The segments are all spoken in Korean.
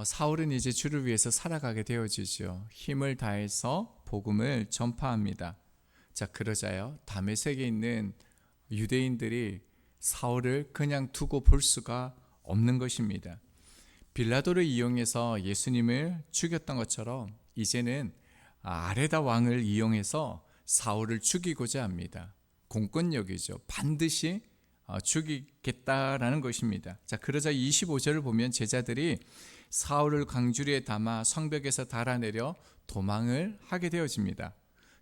사울은 이제 주를 위해서 살아가게 되어지죠. 힘을 다해서 복음을 전파합니다. 자, 그러자요, 다메섹에 있는 유대인들이 사울을 그냥 두고 볼 수가 없는 것입니다. 빌라도를 이용해서 예수님을 죽였던 것처럼 이제는 아레다 왕을 이용해서 사울을 죽이고자 합니다. 공권력이죠. 반드시 죽이겠다라는 것입니다. 자, 그러자 25절을 보면 제자들이 사울을 광주리에 담아 성벽에서 달아내려 도망을 하게 되어집니다.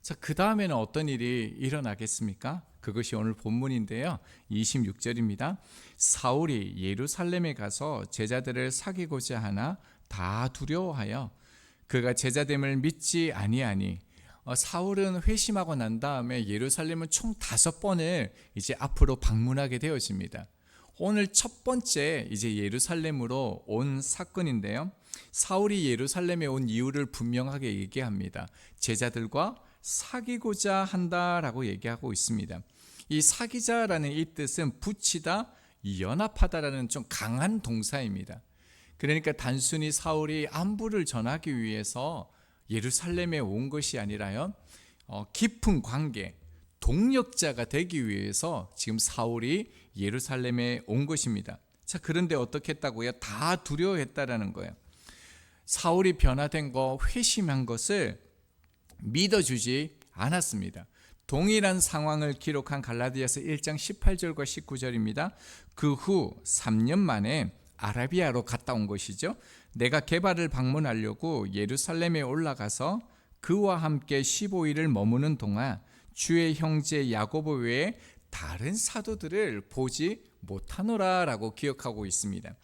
자, 그 다음에는 어떤 일이 일어나겠습니까? 그것이 오늘 본문인데요. 26절입니다. 사울이 예루살렘에 가서 제자들을 사귀고자 하나 다 두려워하여 그가 제자됨을 믿지 아니하니, 사울은 회심하고 난 다음에 예루살렘은 총 5번을 이제 앞으로 방문하게 되어집니다. 오늘 첫 번째 이제 예루살렘으로 온 사건인데요. 사울이 예루살렘에 온 이유를 분명하게 얘기합니다. 제자들과 사귀고자 한다라고 얘기하고 있습니다. 이 사귀자라는 이 뜻은 붙이다, 연합하다라는 좀 강한 동사입니다. 그러니까 단순히 사울이 안부를 전하기 위해서 예루살렘에 온 것이 아니라요, 깊은 관계, 동력자가 되기 위해서 지금 사울이 예루살렘에 온 것입니다. 자, 그런데 어떻게 했다고요? 다 두려워했다라는 거예요. 사울이 변화된 거, 회심한 것을 믿어주지 않았습니다. 동일한 상황을 기록한 갈라디아서 1장 18절과 19절입니다. 그 후 3년 만에 아라비아로 갔다 온 것이죠. 내가 게바를 방문하려고 예루살렘에 올라가서 그와 함께 15일을 머무는 동안 주의 형제 야고보 외에 다른 사도들을 보지 못하노라라고 기억하고 있습니다.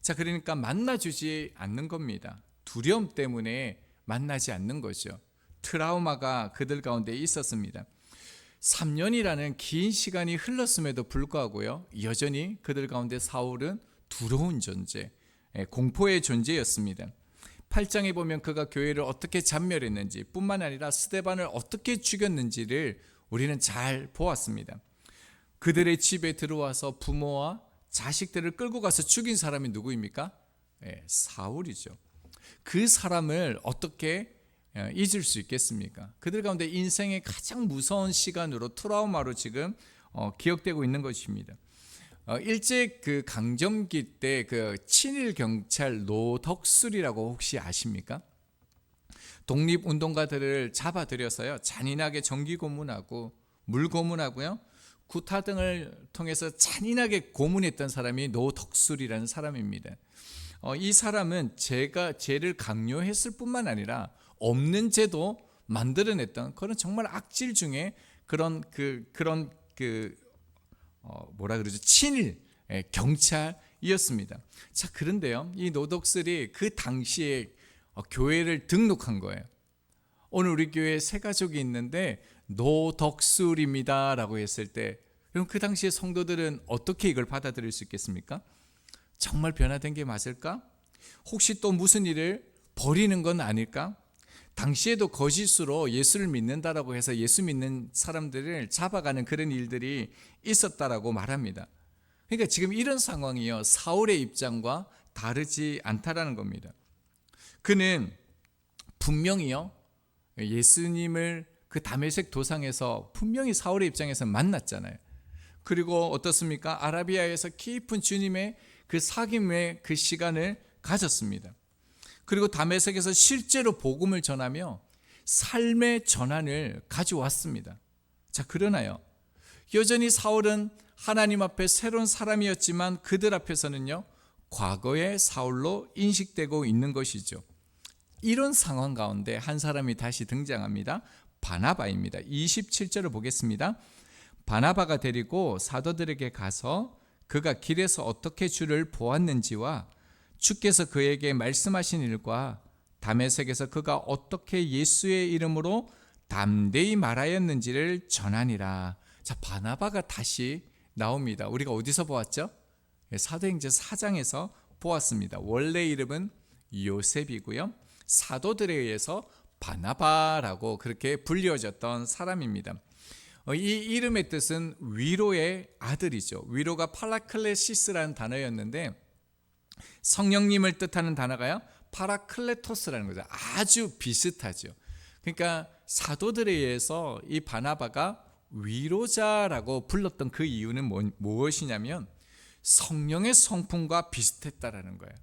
자, 그러니까 만나주지 않는 겁니다. 두려움 때문에 만나지 않는 거죠. 트라우마가 그들 가운데 있었습니다. 3년이라는 긴 시간이 흘렀음에도 불구하고요, 여전히 그들 가운데 사울은 두려운 존재, 공포의 존재였습니다. 8장에 보면 그가 교회를 어떻게 잔멸했는지 뿐만 아니라 스데반을 어떻게 죽였는지를 우리는 잘 보았습니다. 그들의 집에 들어와서 부모와 자식들을 끌고 가서 죽인 사람이 누구입니까? 사울이죠. 그 사람을 어떻게 잊을 수 있겠습니까? 그들 가운데 인생의 가장 무서운 시간으로, 트라우마로 지금 기억되고 있는 것입니다. 일제 그 강점기 때 그 친일 경찰 노덕술이라고 혹시 아십니까? 독립운동가들을 잡아들여서요, 잔인하게 정기 고문하고 물 고문하고요, 구타 등을 통해서 잔인하게 고문했던 사람이 노덕술이라는 사람입니다. 이 사람은 죄를 강요했을 뿐만 아니라 없는 죄도 만들어냈던 그런 정말 악질 중에 그런 뭐라 그러죠? 친일 경찰이었습니다. 자, 그런데요, 이 노덕술이 그 당시에 교회를 등록한 거예요. 오늘 우리 교회에 새 가족이 있는데 노덕술입니다 라고 했을 때, 그럼 그 당시에 성도들은 어떻게 이걸 받아들일 수 있겠습니까? 정말 변화된 게 맞을까? 혹시 또 무슨 일을 벌이는 건 아닐까? 당시에도 거짓으로 예수를 믿는다라고 해서 예수 믿는 사람들을 잡아가는 그런 일들이 있었다라고 말합니다. 그러니까 지금 이런 상황이요, 사울의 입장과 다르지 않다라는 겁니다. 그는 분명히요, 예수님을 그 다메섹 도상에서 분명히 사울의 입장에서 만났잖아요. 그리고 어떻습니까? 아라비아에서 깊은 주님의 그 사귐의 그 시간을 가졌습니다. 그리고 다메섹에서 실제로 복음을 전하며 삶의 전환을 가져왔습니다. 자, 그러나요, 여전히 사울은 하나님 앞에 새로운 사람이었지만 그들 앞에서는요, 과거의 사울로 인식되고 있는 것이죠. 이런 상황 가운데 한 사람이 다시 등장합니다. 바나바입니다. 27절을 보겠습니다. 바나바가 데리고 사도들에게 가서 그가 길에서 어떻게 주를 보았는지와 주께서 그에게 말씀하신 일과 다메섹에서 그가 어떻게 예수의 이름으로 담대히 말하였는지를 전하니라. 자, 바나바가 다시 나옵니다. 우리가 어디서 보았죠? 사도행전 4장에서 보았습니다. 원래 이름은 요셉이고요, 사도들에 의해서 바나바라고 그렇게 불려졌던 사람입니다. 이 이름의 뜻은 위로의 아들이죠. 위로가 팔라클레시스라는 단어였는데, 성령님을 뜻하는 단어가요, 파라클레토스라는 거죠. 아주 비슷하죠. 그러니까 사도들에 의해서 이 바나바가 위로자라고 불렀던 그 이유는 무엇이냐면 성령의 성품과 비슷했다라는 거예요.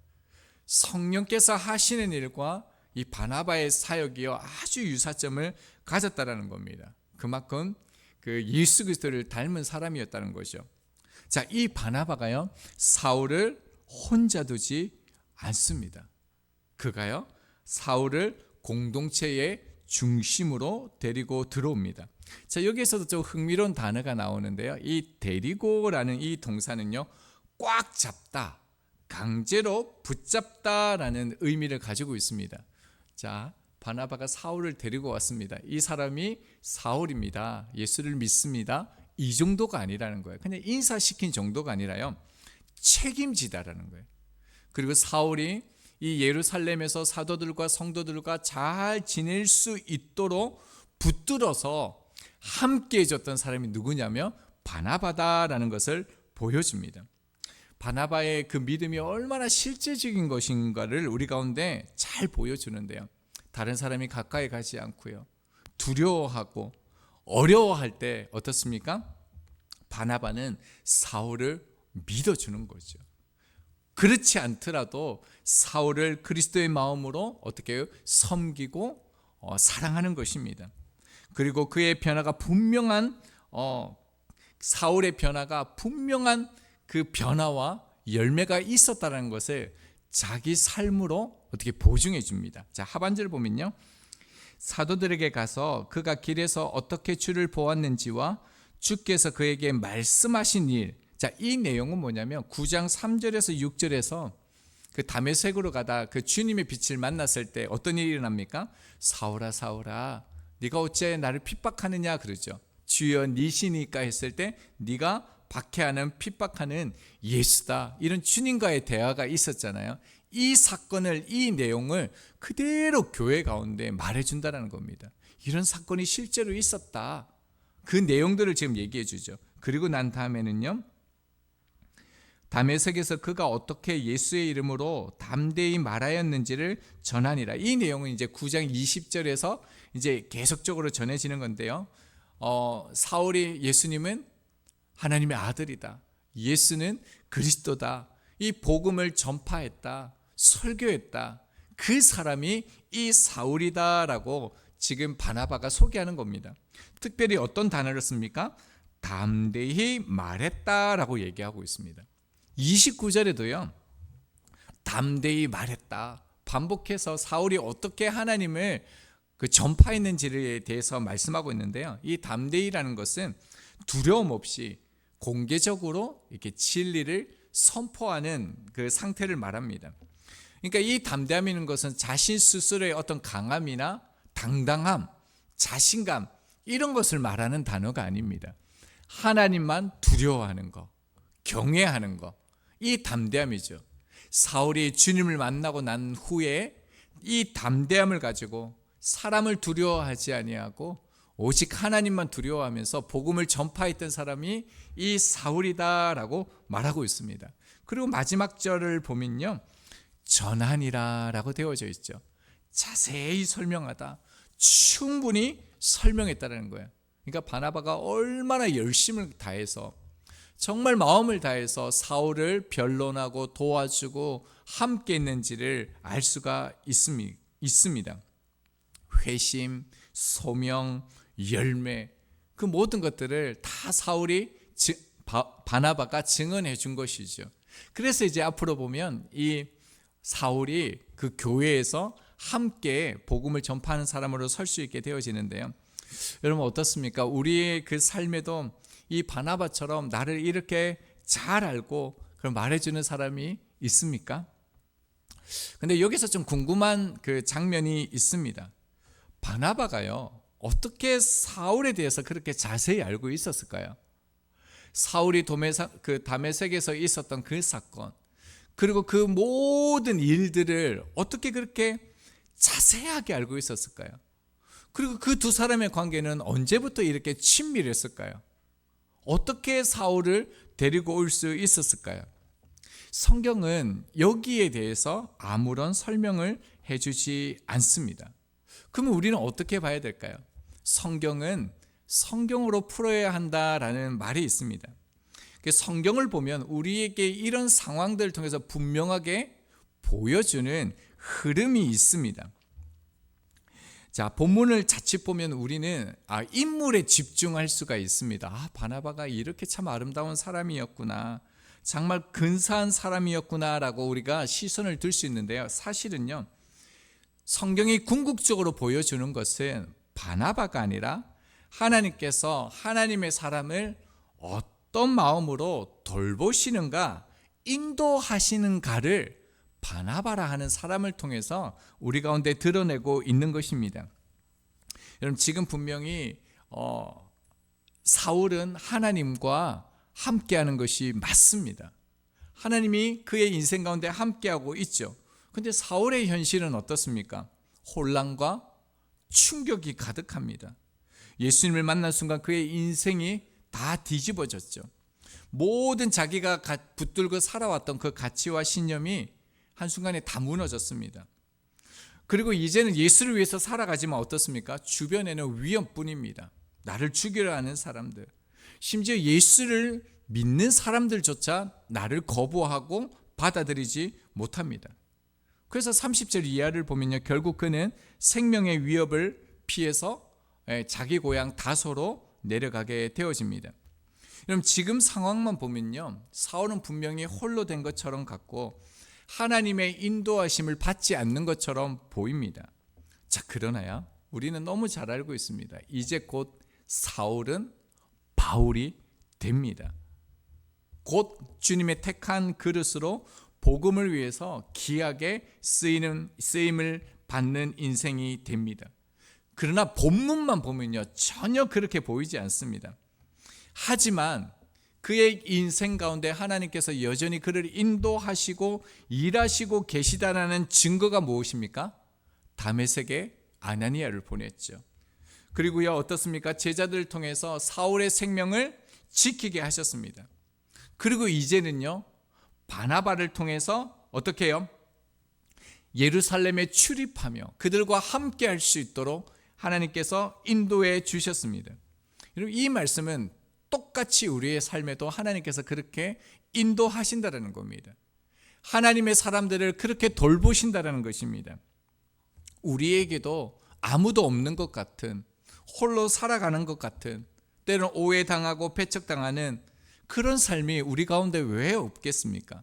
성령께서 하시는 일과 이 바나바의 사역이요 아주 유사점을 가졌다라는 겁니다. 그만큼 그 예수 그리스도를 닮은 사람이었다는 거죠. 자, 이 바나바가요 사울을 혼자 두지 않습니다. 그가요 사울을 공동체의 중심으로 데리고 들어옵니다. 자, 여기에서도 좀 흥미로운 단어가 나오는데요. 이 데리고라는 이 동사는요, 꽉 잡다, 강제로 붙잡다라는 의미를 가지고 있습니다. 자, 바나바가 사울을 데리고 왔습니다. 이 사람이 사울입니다. 예수를 믿습니다. 이 정도가 아니라는 거예요. 그냥 인사시킨 정도가 아니라요, 책임지다라는 거예요. 그리고 사울이 이 예루살렘에서 사도들과 성도들과 잘 지낼 수 있도록 붙들어서 함께 해줬던 사람이 누구냐면 바나바다라는 것을 보여줍니다. 바나바의 그 믿음이 얼마나 실제적인 것인가를 우리 가운데 잘 보여주는데요. 다른 사람이 가까이 가지 않고요, 두려워하고 어려워할 때 어떻습니까? 바나바는 사울을 믿어주는 거죠. 그렇지 않더라도 사울을 그리스도의 마음으로 어떻게 해요? 섬기고 사랑하는 것입니다. 그리고 그의 변화가 분명한 사울의 변화가 분명한 그 변화와 열매가 있었다는 것을 자기 삶으로 어떻게 보증해 줍니다. 자, 하반절 보면요, 사도들에게 가서 그가 길에서 어떻게 주를 보았는지와 주께서 그에게 말씀하신 일, 자, 이 내용은 뭐냐면 9장 3절에서 6절에서 그 다메섹으로 가다 그 주님의 빛을 만났을 때 어떤 일이 일어납니까? 사울아 사울아 네가 어째 나를 핍박하느냐 그러죠. 주여 니시니까 했을 때 네가 박해하는 핍박하는 예수다, 이런 주님과의 대화가 있었잖아요. 이 사건을, 이 내용을 그대로 교회 가운데 말해준다는 겁니다. 이런 사건이 실제로 있었다, 그 내용들을 지금 얘기해 주죠. 그리고 난 다음에는요, 다메섹에서 그가 어떻게 예수의 이름으로 담대히 말하였는지를 전하니라. 이 내용은 이제 9장 20절에서 이제 계속적으로 전해지는 건데요. 사울이 예수님은 하나님의 아들이다, 예수는 그리스도다, 이 복음을 전파했다, 설교했다, 그 사람이 이 사울이다라고 지금 바나바가 소개하는 겁니다. 특별히 어떤 단어를 씁니까? 담대히 말했다라고 얘기하고 있습니다. 29절에도요 담대히 말했다, 반복해서 사울이 어떻게 하나님을 전파했는지에 대해서 말씀하고 있는데요. 이 담대히라는 것은 두려움 없이 공개적으로 이렇게 진리를 선포하는 그 상태를 말합니다. 그러니까 이 담대함이라는 것은 자신 스스로의 어떤 강함이나 당당함, 자신감, 이런 것을 말하는 단어가 아닙니다. 하나님만 두려워하는 것, 경외하는 것, 이 담대함이죠. 사울이 주님을 만나고 난 후에 이 담대함을 가지고 사람을 두려워하지 아니하고 오직 하나님만 두려워하면서 복음을 전파했던 사람이 이 사울이다라고 말하고 있습니다. 그리고 마지막 절을 보면요, 전하니라 라고 되어져 있죠. 자세히 설명하다, 충분히 설명했다는 거예요. 그러니까 바나바가 얼마나 열심을 다해서, 정말 마음을 다해서 사울을 변론하고 도와주고 함께 했는지를 알 수가 있습니다. 회심, 소명, 열매, 그 모든 것들을 다 바나바가 증언해 준 것이죠. 그래서 이제 앞으로 보면 이 사울이 그 교회에서 함께 복음을 전파하는 사람으로 설 수 있게 되어지는데요. 여러분 어떻습니까? 우리의 그 삶에도 이 바나바처럼 나를 이렇게 잘 알고 그걸 말해주는 사람이 있습니까? 근데 여기서 좀 궁금한 그 장면이 있습니다. 바나바가요, 어떻게 사울에 대해서 그렇게 자세히 알고 있었을까요? 사울이 다메섹에서 있었던 그 사건, 그리고 그 모든 일들을 어떻게 그렇게 자세하게 알고 있었을까요? 그리고 그 두 사람의 관계는 언제부터 이렇게 친밀했을까요? 어떻게 사울을 데리고 올 수 있었을까요? 성경은 여기에 대해서 아무런 설명을 해주지 않습니다. 그러면 우리는 어떻게 봐야 될까요? 성경은 성경으로 풀어야 한다라는 말이 있습니다. 성경을 보면 우리에게 이런 상황들을 통해서 분명하게 보여주는 흐름이 있습니다. 자, 본문을 자칫 보면 우리는 인물에 집중할 수가 있습니다. 바나바가 이렇게 참 아름다운 사람이었구나, 정말 근사한 사람이었구나 라고 우리가 시선을 들 수 있는데요, 사실은요, 성경이 궁극적으로 보여주는 것은 바나바가 아니라 하나님께서 하나님의 사람을 어떤 마음으로 돌보시는가, 인도하시는가를 바나바라 하는 사람을 통해서 우리 가운데 드러내고 있는 것입니다. 여러분, 지금 분명히 사울은 하나님과 함께하는 것이 맞습니다. 하나님이 그의 인생 가운데 함께하고 있죠. 그런데 사울의 현실은 어떻습니까? 혼란과 충격이 가득합니다. 예수님을 만난 순간 그의 인생이 다 뒤집어졌죠. 모든 자기가 붙들고 살아왔던 그 가치와 신념이 한순간에 다 무너졌습니다. 그리고 이제는 예수를 위해서 살아가지만 어떻습니까? 주변에는 위험뿐입니다. 나를 죽이려 하는 사람들, 심지어 예수를 믿는 사람들조차 나를 거부하고 받아들이지 못합니다. 그래서 30절 이하를 보면요, 결국 그는 생명의 위협을 피해서 자기 고향 다소로 내려가게 되어집니다. 그럼 지금 상황만 보면요, 사울은 분명히 홀로 된 것처럼 같고 하나님의 인도하심을 받지 않는 것처럼 보입니다. 자, 그러나요, 우리는 너무 잘 알고 있습니다. 이제 곧 사울은 바울이 됩니다. 곧 주님의 택한 그릇으로 복음을 위해서 귀하게 쓰임을 받는 인생이 됩니다. 그러나 본문만 보면요, 전혀 그렇게 보이지 않습니다. 하지만 그의 인생 가운데 하나님께서 여전히 그를 인도하시고 일하시고 계시다라는 증거가 무엇입니까? 다메섹에 아나니아를 보냈죠. 그리고요, 어떻습니까? 제자들을 통해서 사울의 생명을 지키게 하셨습니다. 그리고 이제는요, 바나바를 통해서 어떻게 해요? 예루살렘에 출입하며 그들과 함께 할 수 있도록 하나님께서 인도해 주셨습니다. 여러분, 이 말씀은 똑같이 우리의 삶에도 하나님께서 그렇게 인도하신다는 겁니다. 하나님의 사람들을 그렇게 돌보신다는 것입니다. 우리에게도 아무도 없는 것 같은, 홀로 살아가는 것 같은, 때로는 오해당하고 배척당하는 그런 삶이 우리 가운데 왜 없겠습니까?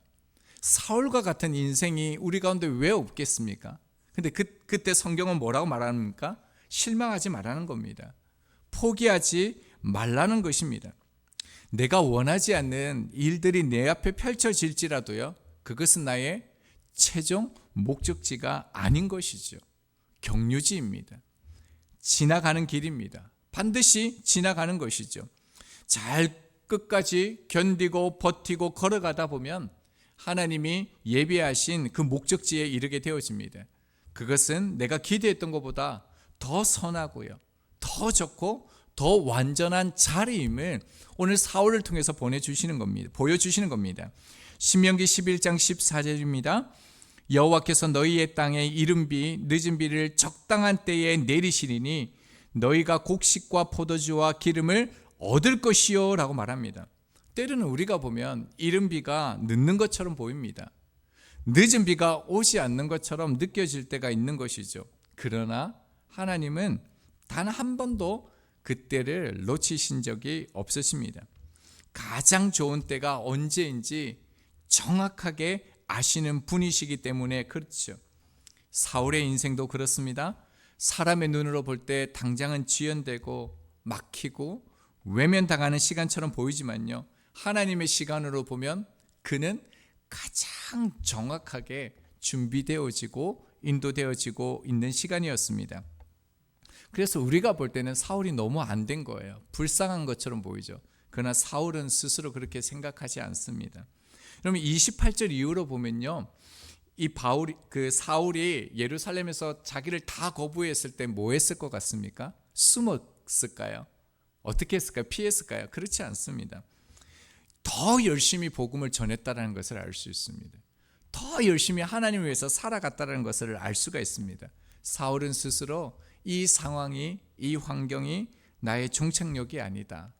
사울과 같은 인생이 우리 가운데 왜 없겠습니까? 근데 그때 성경은 뭐라고 말합니까? 실망하지 말라는 겁니다. 포기하지 말라는 것입니다. 내가 원하지 않는 일들이 내 앞에 펼쳐질지라도요, 그것은 나의 최종 목적지가 아닌 것이죠. 경유지입니다. 지나가는 길입니다. 반드시 지나가는 것이죠. 잘 끝까지 견디고 버티고 걸어가다 보면 하나님이 예비하신 그 목적지에 이르게 되어집니다. 그것은 내가 기대했던 것보다 더 선하고요, 더 좋고 더 완전한 자리임을 오늘 사울을 통해서 보여주시는 겁니다. 신명기 11장 14절입니다. 여호와께서 너희의 땅에 이른 비 늦은 비를 적당한 때에 내리시리니 너희가 곡식과 포도주와 기름을 얻을 것이요 라고 말합니다. 때로는 우리가 보면 이른 비가 늦는 것처럼 보입니다. 늦은 비가 오지 않는 것처럼 느껴질 때가 있는 것이죠. 그러나 하나님은 단 한 번도 그때를 놓치신 적이 없으십니다. 가장 좋은 때가 언제인지 정확하게 아시는 분이시기 때문에 그렇죠. 사울의 인생도 그렇습니다. 사람의 눈으로 볼 때 당장은 지연되고 막히고 외면당하는 시간처럼 보이지만요, 하나님의 시간으로 보면 그는 가장 정확하게 준비되어지고 인도되어지고 있는 시간이었습니다. 그래서 우리가 볼 때는 사울이 너무 안 된 거예요. 불쌍한 것처럼 보이죠. 그러나 사울은 스스로 그렇게 생각하지 않습니다. 그러면 28절 이후로 보면요, 사울이 예루살렘에서 자기를 다 거부했을 때 뭐 했을 것 같습니까? 숨었을까요? 어떻게 했을까요? 피했을까요? 그렇지 않습니다. 더 더 열심히 복음을 전했다는 것을 알 수 있습니다. 더 열심히 하나님을 위해서 살아갔다는 것을 알 수가 있습니다. 사울은 스스로 이 상황이, 이 환경이 나의 종착역이 아니다.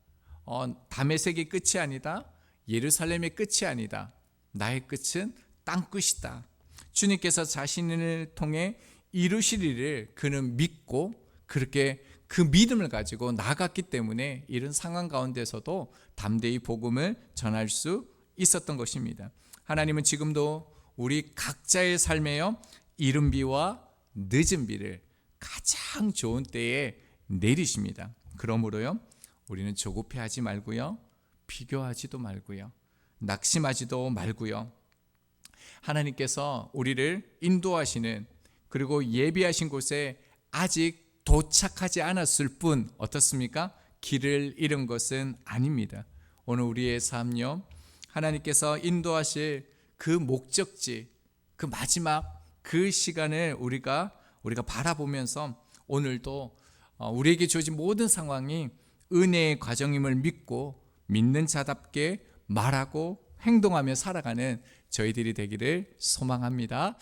다메섹이 끝이 아니다. 예루살렘의 끝이 아니다. 나의 끝은 땅끝이다. 주님께서 자신을 통해 이루시리를 그는 믿고 그렇게 그 믿음을 가지고 나갔기 때문에 이런 상황 가운데서도 담대히 복음을 전할 수 있었던 것입니다. 하나님은 지금도 우리 각자의 삶에요 이른 비와 늦은 비를 가장 좋은 때에 내리십니다. 그러므로요 우리는 조급해하지 말고요, 비교하지도 말고요, 낙심하지도 말고요, 하나님께서 우리를 인도하시는, 그리고 예비하신 곳에 아직 도착하지 않았을 뿐 어떻습니까? 길을 잃은 것은 아닙니다. 오늘 우리의 삶요 하나님께서 인도하실 그 목적지, 그 마지막 그 시간을 우리가 바라보면서 오늘도 우리에게 주어진 모든 상황이 은혜의 과정임을 믿고 믿는 자답게 말하고 행동하며 살아가는 저희들이 되기를 소망합니다.